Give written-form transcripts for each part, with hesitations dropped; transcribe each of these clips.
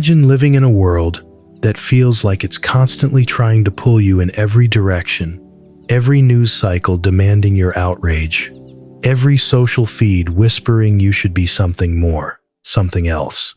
Imagine living in a world that feels like it's constantly trying to pull you in every direction, every news cycle demanding your outrage, every social feed whispering you should be something more, something else.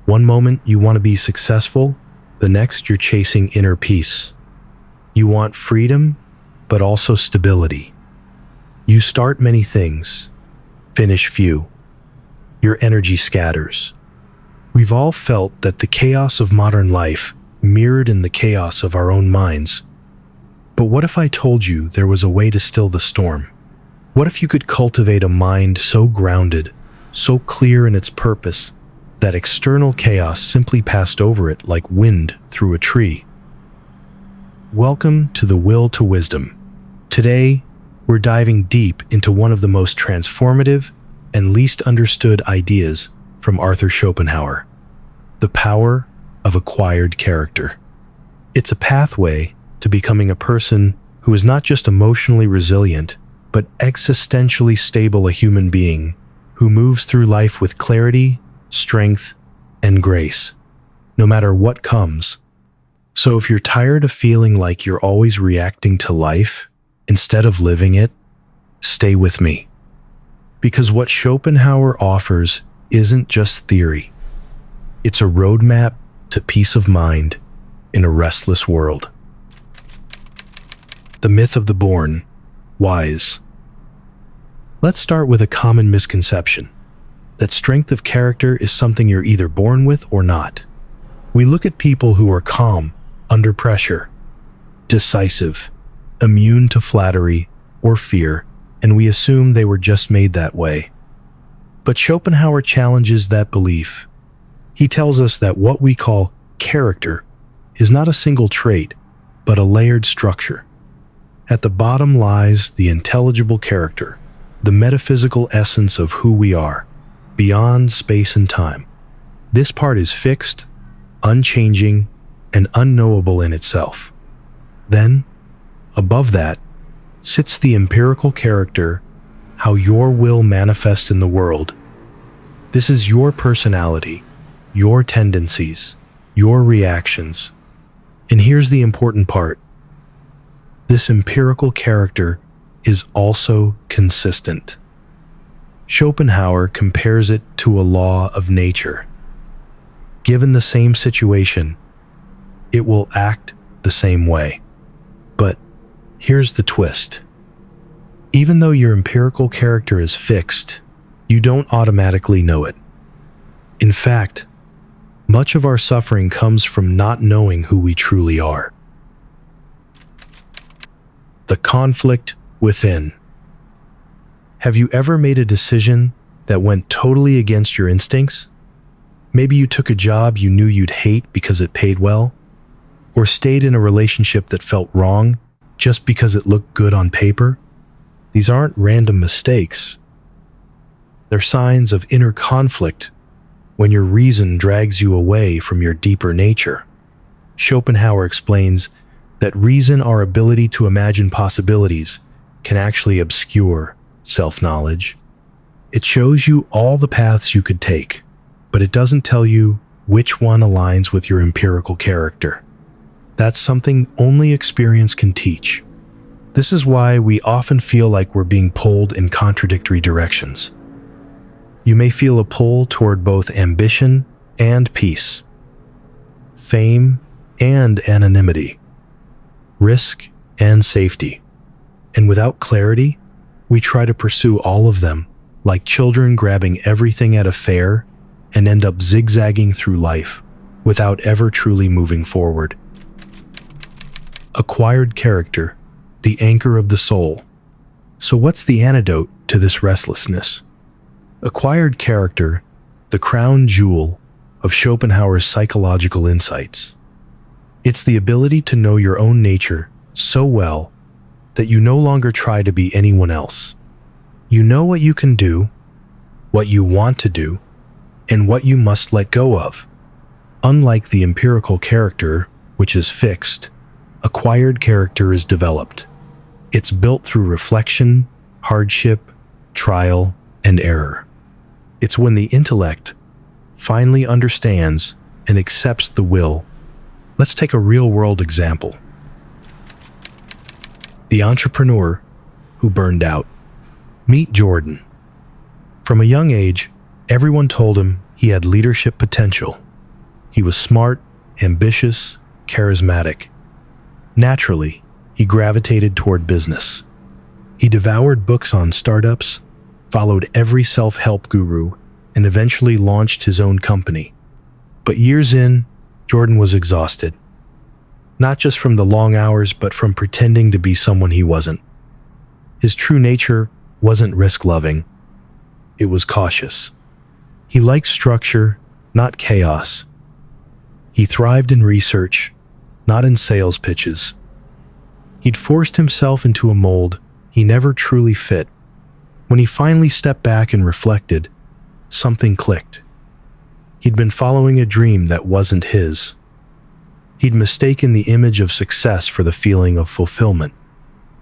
One moment you want to be successful, the next you're chasing inner peace. You want freedom, but also stability. You start many things, finish few. Your energy scatters. We've all felt that the chaos of modern life mirrored in the chaos of our own minds. But what if I told you there was a way to still the storm? What if you could cultivate a mind so grounded, so clear in its purpose, that external chaos simply passed over it like wind through a tree? Welcome to the Will to Wisdom. Today, we're diving deep into one of the most transformative and least understood ideas from Arthur Schopenhauer: the power of acquired character. It's a pathway to becoming a person who is not just emotionally resilient, but existentially stable, a human being who moves through life with clarity, strength, and grace, no matter what comes. So if you're tired of feeling like you're always reacting to life instead of living it, stay with me. Because what Schopenhauer offers isn't just theory. It's a roadmap to peace of mind in a restless world. The myth of the born wise. Let's start with a common misconception: that strength of character is something you're either born with or not. We look at people who are calm under pressure, decisive, immune to flattery or fear, and we assume they were just made that way. But Schopenhauer challenges that belief. He tells us that what we call character is not a single trait, but a layered structure. At the bottom lies the intelligible character, the metaphysical essence of who we are, beyond space and time. This part is fixed, unchanging, and unknowable in itself. Then, above that, sits the empirical character, how your will manifests in the world. This is your personality, your tendencies, your reactions. And here's the important part: this empirical character is also consistent. Schopenhauer compares it to a law of nature. Given the same situation, it will act the same way. But here's the twist. Even though your empirical character is fixed, you don't automatically know it. In fact, much of our suffering comes from not knowing who we truly are. The conflict within. Have you ever made a decision that went totally against your instincts? Maybe you took a job you knew you'd hate because it paid well, or stayed in a relationship that felt wrong just because it looked good on paper. These aren't random mistakes. They're signs of inner conflict when your reason drags you away from your deeper nature. Schopenhauer explains that reason, our ability to imagine possibilities, can actually obscure self-knowledge. It shows you all the paths you could take, but it doesn't tell you which one aligns with your empirical character. That's something only experience can teach. This is why we often feel like we're being pulled in contradictory directions. You may feel a pull toward both ambition and peace, fame and anonymity, risk and safety. And without clarity, we try to pursue all of them, like children grabbing everything at a fair, and end up zigzagging through life without ever truly moving forward. Acquired character, the anchor of the soul. So what's the antidote to this restlessness? Acquired character, the crown jewel of Schopenhauer's psychological insights. It's the ability to know your own nature so well that you no longer try to be anyone else. You know what you can do, what you want to do, and what you must let go of. Unlike the empirical character, which is fixed, acquired character is developed. It's built through reflection, hardship, trial, and error. It's when the intellect finally understands and accepts the will. Let's take a real-world example. The entrepreneur who burned out. Meet Jordan. From a young age, everyone told him he had leadership potential. He was smart, ambitious, charismatic. Naturally, he gravitated toward business. He devoured books on startups, followed every self-help guru, and eventually launched his own company. But years in, Jordan was exhausted. Not just from the long hours, but from pretending to be someone he wasn't. His true nature wasn't risk-loving. It was cautious. He liked structure, not chaos. He thrived in research, not in sales pitches. He'd forced himself into a mold he never truly fit. When he finally stepped back and reflected, something clicked. He'd been following a dream that wasn't his. He'd mistaken the image of success for the feeling of fulfillment.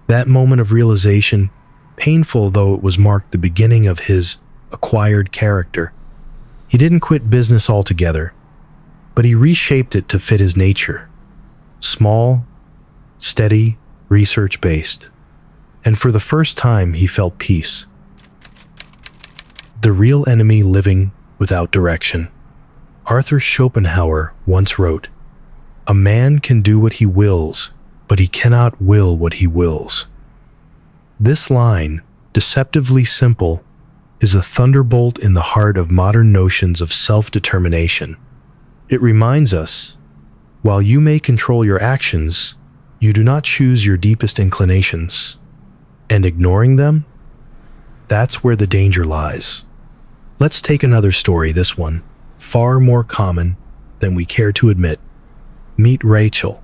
That moment of realization, painful though it was, marked the beginning of his acquired character. He didn't quit business altogether, but he reshaped it to fit his nature. Small, steady, research-based. And for the first time, he felt peace. The real enemy living without direction. Arthur Schopenhauer once wrote, "A man can do what he wills, but he cannot will what he wills." This line, deceptively simple, is a thunderbolt in the heart of modern notions of self-determination. It reminds us, while you may control your actions, you do not choose your deepest inclinations. And ignoring them? That's where the danger lies. Let's take another story, this one, far more common than we care to admit. Meet Rachel.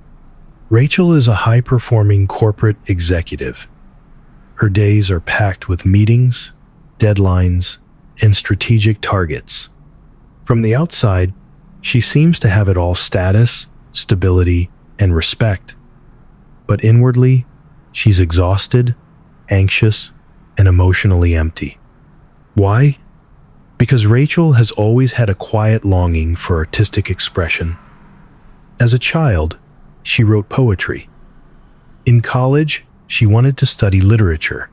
Rachel is a high-performing corporate executive. Her days are packed with meetings, deadlines, and strategic targets. From the outside, she seems to have it all: status, stability, and respect. But inwardly, she's exhausted, anxious, and emotionally empty. Why? Because Rachel has always had a quiet longing for artistic expression. As a child, she wrote poetry. In college, she wanted to study literature,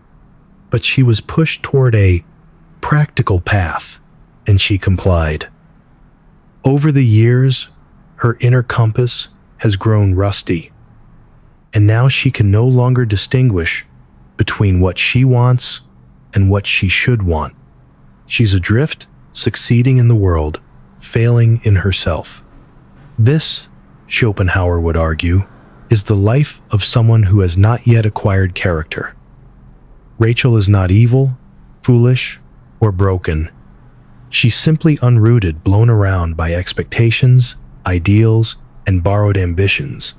but she was pushed toward a practical path, and she complied. Over the years, her inner compass has grown rusty, and now she can no longer distinguish between what she wants and what she should want. She's adrift, succeeding in the world, failing in herself. This, Schopenhauer would argue, is the life of someone who has not yet acquired character. Rachel is not evil, foolish, or broken. She's simply unrooted, blown around by expectations, ideals, and borrowed ambitions.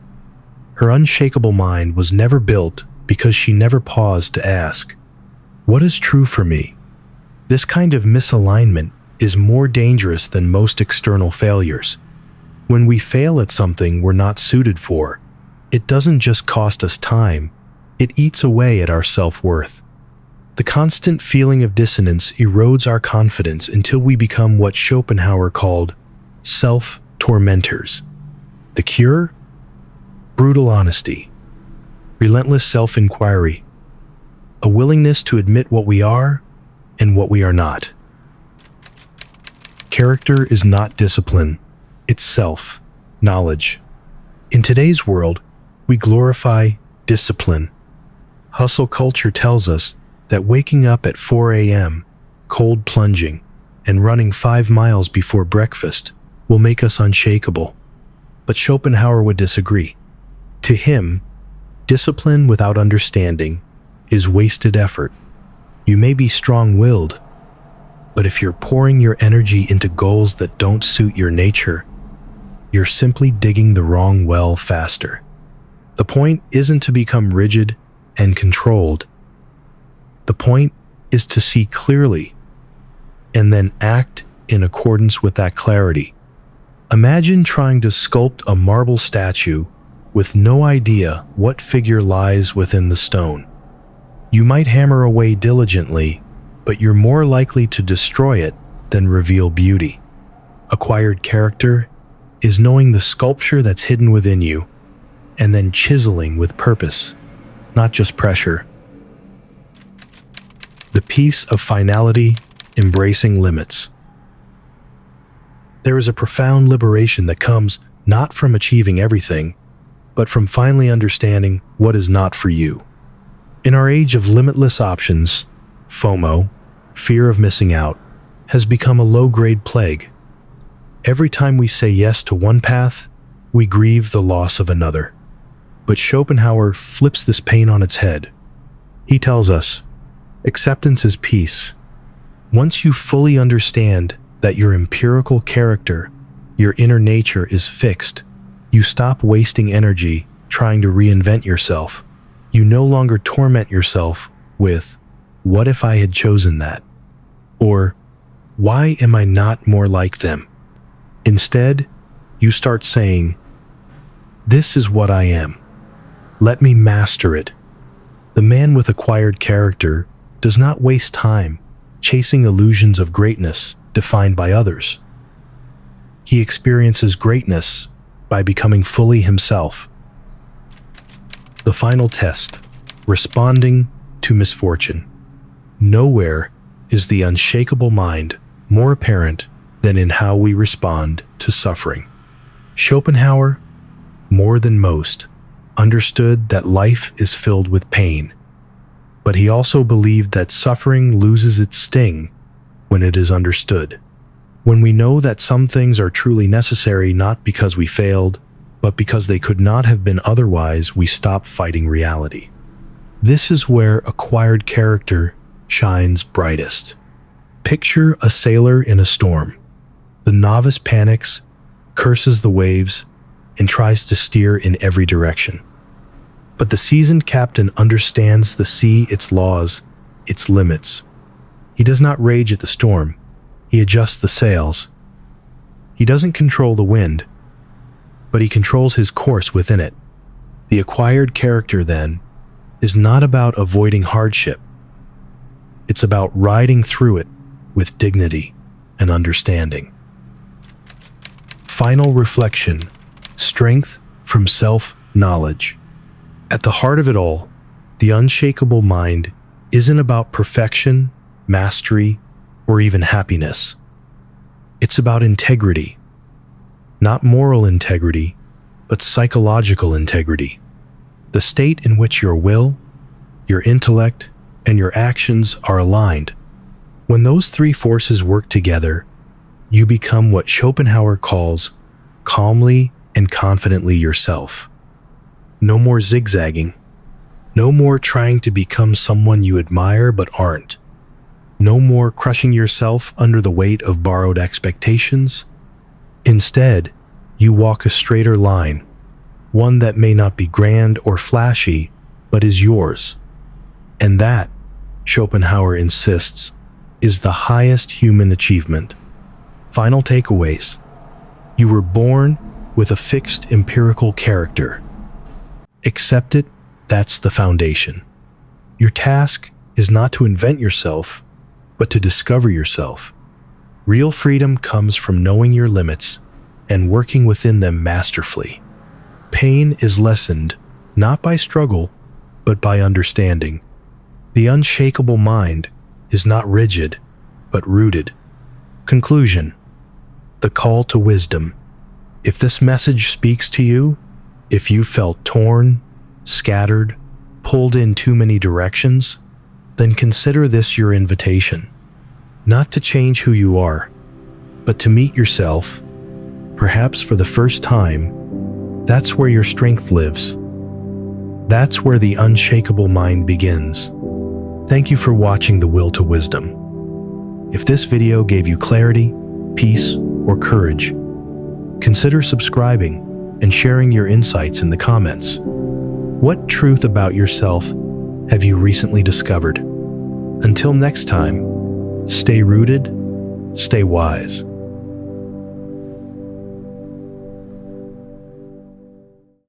Her unshakable mind was never built because she never paused to ask, "What is true for me?" This kind of misalignment is more dangerous than most external failures. When we fail at something we're not suited for, it doesn't just cost us time, it eats away at our self-worth. The constant feeling of dissonance erodes our confidence until we become what Schopenhauer called self-tormentors. The cure? Brutal honesty, relentless self-inquiry, a willingness to admit what we are and what we are not. Character is not discipline, it's self-knowledge. In today's world, we glorify discipline. Hustle culture tells us that waking up at 4 a.m., cold plunging, and running 5 miles before breakfast will make us unshakable. But Schopenhauer would disagree. To him, discipline without understanding is wasted effort. You may be strong-willed, but if you're pouring your energy into goals that don't suit your nature, you're simply digging the wrong well faster. The point isn't to become rigid and controlled. The point is to see clearly and then act in accordance with that clarity. Imagine trying to sculpt a marble statue with no idea what figure lies within the stone. You might hammer away diligently, but you're more likely to destroy it than reveal beauty. Acquired character is knowing the sculpture that's hidden within you and then chiseling with purpose, not just pressure. The peace of finality, embracing limits. There is a profound liberation that comes not from achieving everything, but from finally understanding what is not for you. In our age of limitless options, FOMO, fear of missing out, has become a low-grade plague. Every time we say yes to one path, we grieve the loss of another. But Schopenhauer flips this pain on its head. He tells us, acceptance is peace. Once you fully understand that your empirical character, your inner nature is fixed, you stop wasting energy trying to reinvent yourself. You no longer torment yourself with, what if I had chosen that? Or, why am I not more like them? Instead, you start saying, this is what I am. Let me master it. The man with acquired character does not waste time chasing illusions of greatness defined by others. He experiences greatness by becoming fully himself. The final test, responding to misfortune. Nowhere is the unshakable mind more apparent than in how we respond to suffering. Schopenhauer, more than most, understood that life is filled with pain, but he also believed that suffering loses its sting when it is understood. When we know that some things are truly necessary not because we failed, but because they could not have been otherwise, we stop fighting reality. This is where acquired character shines brightest. Picture a sailor in a storm. The novice panics, curses the waves, and tries to steer in every direction. But the seasoned captain understands the sea, its laws, its limits. He does not rage at the storm. He adjusts the sails. He doesn't control the wind, but he controls his course within it. The acquired character, then, is not about avoiding hardship. It's about riding through it with dignity and understanding. Final reflection, strength from self-knowledge. At the heart of it all, the unshakable mind isn't about perfection, mastery, or even happiness. It's about integrity. Not moral integrity, but psychological integrity. The state in which your will, your intellect, and your actions are aligned. When those three forces work together, you become what Schopenhauer calls calmly and confidently yourself. No more zigzagging. No more trying to become someone you admire but aren't. No more crushing yourself under the weight of borrowed expectations. Instead, you walk a straighter line, one that may not be grand or flashy, but is yours. And that, Schopenhauer insists, is the highest human achievement. Final takeaways. You were born with a fixed empirical character. Accept it, that's the foundation. Your task is not to invent yourself, but to discover yourself. Real freedom comes from knowing your limits and working within them masterfully. Pain is lessened not by struggle, but by understanding. The unshakable mind is not rigid, but rooted. Conclusion. The call to wisdom. If this message speaks to you, if you felt torn, scattered, pulled in too many directions, then consider this your invitation. Not to change who you are, but to meet yourself, perhaps for the first time. That's where your strength lives. That's where the unshakable mind begins. Thank you for watching The Will to Wisdom. If this video gave you clarity, peace, or courage, consider subscribing and sharing your insights in the comments. What truth about yourself have you recently discovered? Until next time, stay rooted, stay wise.